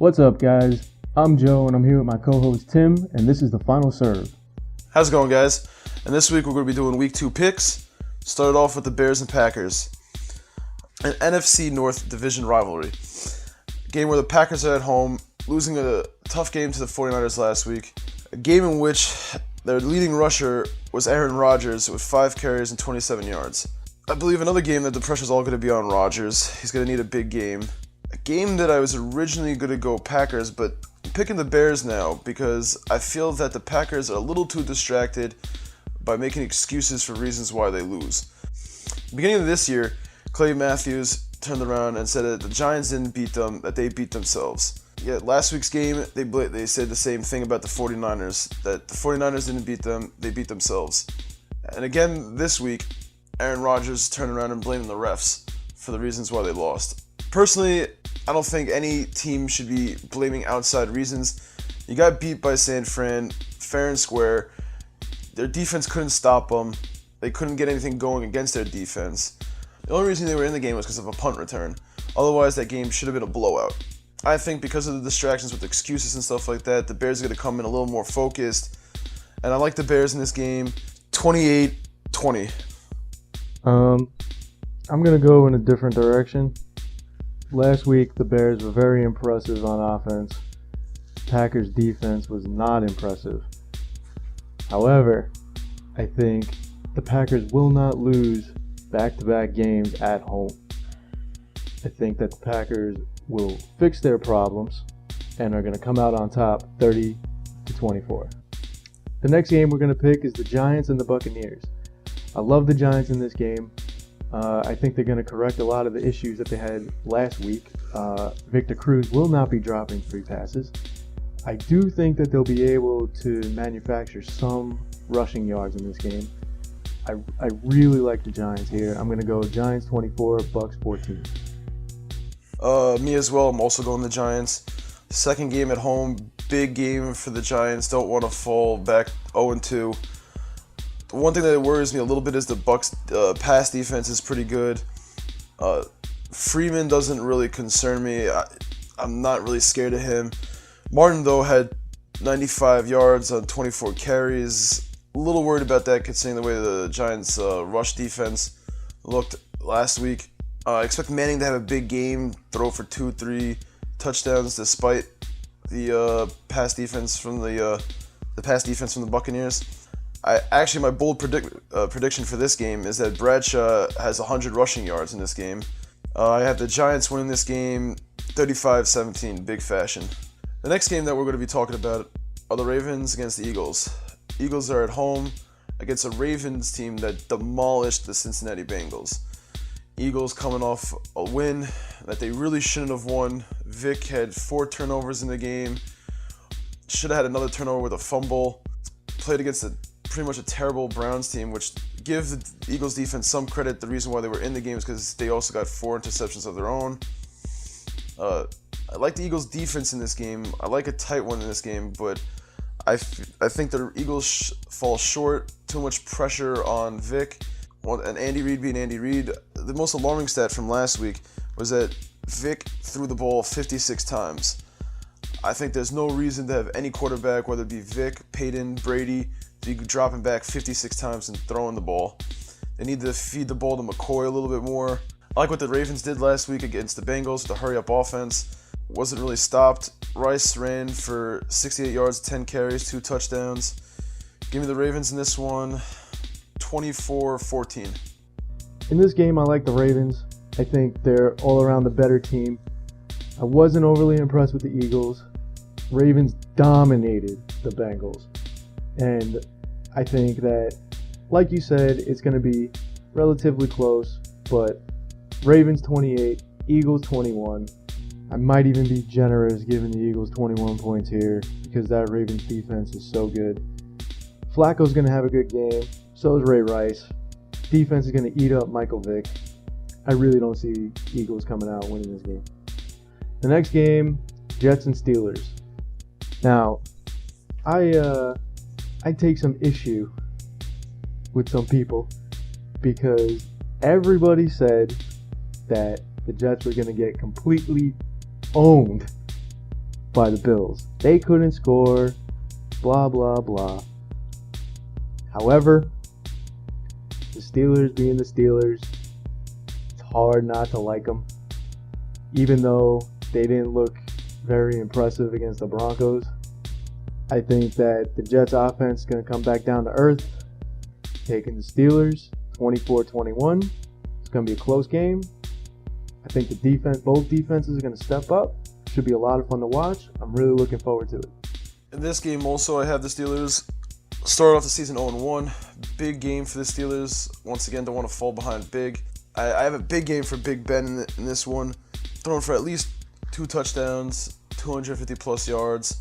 What's up, guys? I'm Joe, and I'm here with my co-host Tim, and this is the Final Serve. How's it going, guys? And this week we're going to be doing Week 2 picks. Started off with the Bears and Packers. An NFC North division rivalry. A game where the Packers are at home, losing a tough game to the 49ers last week. A game in which their leading rusher was Aaron Rodgers with 5 carries and 27 yards. I believe another game that the pressure's all going to be on Rodgers. He's going to need a big game. A game that I was originally going to go Packers, but I'm picking the Bears now because I feel that the Packers are a little too distracted by making excuses for reasons why they lose. Beginning of this year, Clay Matthews turned around and said that the Giants didn't beat them, that they beat themselves. Yet last week's game, they said the same thing about the 49ers, that the 49ers didn't beat them, they beat themselves. And again this week, Aaron Rodgers turned around and blamed the refs for the reasons why they lost. Personally, I don't think any team should be blaming outside reasons. You got beat by San Fran, fair and square. Their defense couldn't stop them. They couldn't get anything going against their defense. The only reason they were in the game was because of a punt return. Otherwise, that game should have been a blowout. I think because of the distractions with excuses and stuff like that, the Bears are going to come in a little more focused. And I like the Bears in this game, 28-20. I'm going to go in a different direction. Last week, the Bears were very impressive on offense. Packers' defense was not impressive. However, I think the Packers will not lose back-to-back games at home. I think that the Packers will fix their problems and are going to come out on top 30-24. The next game we're going to pick is the Giants and the Buccaneers. I love the Giants in this game. I think they're going to correct a lot of the issues that they had last week. Victor Cruz will not be dropping 3 passes. I do think that they'll be able to manufacture some rushing yards in this game. I really like the Giants here. I'm going to go Giants 24, Bucks 14. Me as well. I'm also going the Giants. Second game at home, big game for the Giants. Don't want to fall back 0-2. The one thing that worries me a little bit is the Bucks' pass defense is pretty good. Freeman doesn't really concern me. I'm not really scared of him. Martin, though, had 95 yards on 24 carries. A little worried about that considering the way the Giants' rush defense looked last week. I expect Manning to have a big game, throw for 2-3 touchdowns despite the pass defense from the Buccaneers. My bold prediction for this game is that Bradshaw has 100 rushing yards in this game. I have the Giants winning this game 35-17, big fashion. The next game that we're going to be talking about are the Ravens against the Eagles. Eagles are at home against a Ravens team that demolished the Cincinnati Bengals. Eagles coming off a win that they really shouldn't have won. Vic had 4 turnovers in the game. Should have had another turnover with a fumble. Played against pretty much a terrible Browns team, which give the Eagles defense some credit. The reason why they were in the game is because they also got 4 interceptions of their own. I like the Eagles defense in this game. I like a tight one in this game, but I think the Eagles fall short. Too much pressure on Vic. And Andy Reid being Andy Reid. The most alarming stat from last week was that Vic threw the ball 56 times. I think there's no reason to have any quarterback, whether it be Vic, Peyton, Brady, to be dropping back 56 times and throwing the ball. They need to feed the ball to McCoy a little bit more. I like what the Ravens did last week against the Bengals with the hurry-up offense. Wasn't really stopped. Rice ran for 68 yards, 10 carries, 2 touchdowns. Give me the Ravens in this one, 24-14. In this game, I like the Ravens. I think they're all around the better team. I wasn't overly impressed with the Eagles. Ravens dominated the Bengals. And I think that, like you said, it's going to be relatively close, but Ravens 28, Eagles 21. I might even be generous giving the Eagles 21 points here because that Ravens defense is so good. Flacco's going to have a good game. So is Ray Rice. Defense is going to eat up Michael Vick. I really don't see Eagles coming out winning this game. The next game, Jets and Steelers. Now, I take some issue with some people because everybody said that the Jets were going to get completely owned by the Bills. They couldn't score, blah, blah, blah. However, the Steelers being the Steelers, it's hard not to like them. Even though they didn't look very impressive against the Broncos, I think that the Jets offense is going to come back down to earth, taking the Steelers 24-21. It's going to be a close game. I think both defenses are going to step up. Should be a lot of fun to watch. I'm really looking forward to it. In this game also, I have the Steelers start off the season 0-1. Big game for the Steelers. Once again, don't want to fall behind big. I have a big game for Big Ben in this one. Throwing for at least 2 touchdowns, 250 plus yards.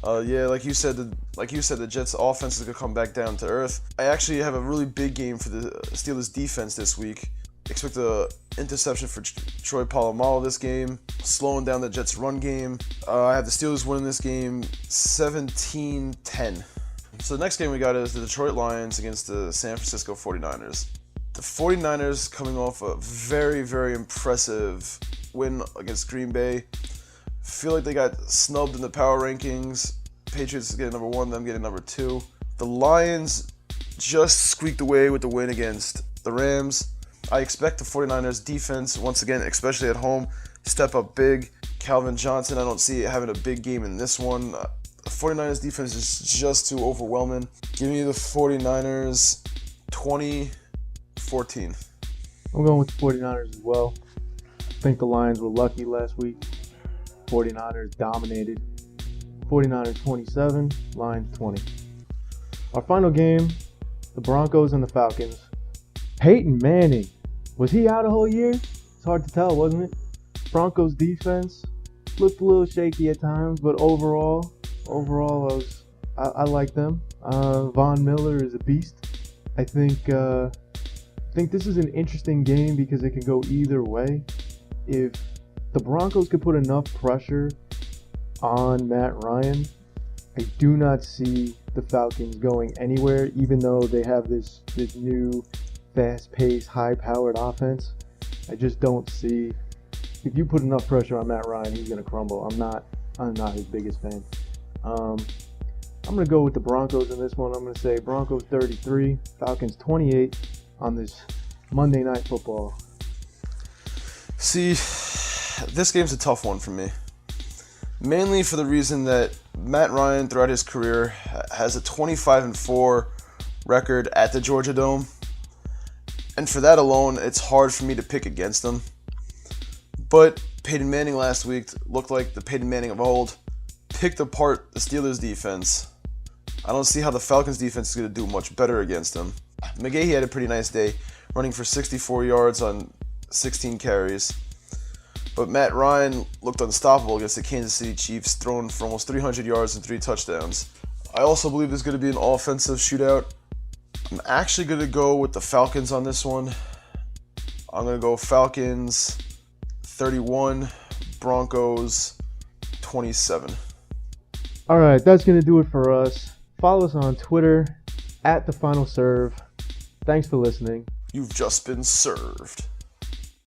Like you said, the Jets' offense is gonna come back down to earth. I actually have a really big game for the Steelers' defense this week. Expect an interception for Troy Polamalu this game, slowing down the Jets' run game. I have the Steelers winning this game 17-10. So the next game we got is the Detroit Lions against the San Francisco 49ers. The 49ers coming off a very, very impressive win against Green Bay. Feel like they got snubbed in the power rankings. Patriots getting number 1, them getting number 2. The Lions just squeaked away with the win against the Rams. I expect the 49ers defense, once again, especially at home, step up big. Calvin Johnson, I don't see it having a big game in this one. The 49ers defense is just too overwhelming. Give me the 49ers 20-14. I'm going with the 49ers as well. I think the Lions were lucky last week. 49ers dominated. 49ers 27, Lions 20. Our final game, the Broncos and the Falcons. Peyton Manning, was he out a whole year? It's hard to tell, wasn't it? Broncos defense looked a little shaky at times, but overall, I like them. Von Miller is a beast. I think this is an interesting game because it can go either way. If the Broncos could put enough pressure on Matt Ryan, I do not see the Falcons going anywhere, even though they have this new fast-paced, high-powered offense. I just don't see, if you put enough pressure on Matt Ryan, he's going to crumble. I'm not his biggest fan. I'm going to go with the Broncos in this one. I'm going to say Broncos 33, Falcons 28 on this Monday Night Football. See, this game's a tough one for me. Mainly for the reason that Matt Ryan, throughout his career, has a 25-4 record at the Georgia Dome. And for that alone, it's hard for me to pick against him. But Peyton Manning last week looked like the Peyton Manning of old. Picked apart the Steelers' defense. I don't see how the Falcons' defense is going to do much better against him. McGahee had a pretty nice day, running for 64 yards on 16 carries. But Matt Ryan looked unstoppable against the Kansas City Chiefs, throwing for almost 300 yards and 3 touchdowns. I also believe there's going to be an offensive shootout. I'm actually going to go with the Falcons on this one. I'm going to go Falcons 31, Broncos 27. All right, that's going to do it for us. Follow us on Twitter @TheFinalServe. Thanks for listening. You've just been served.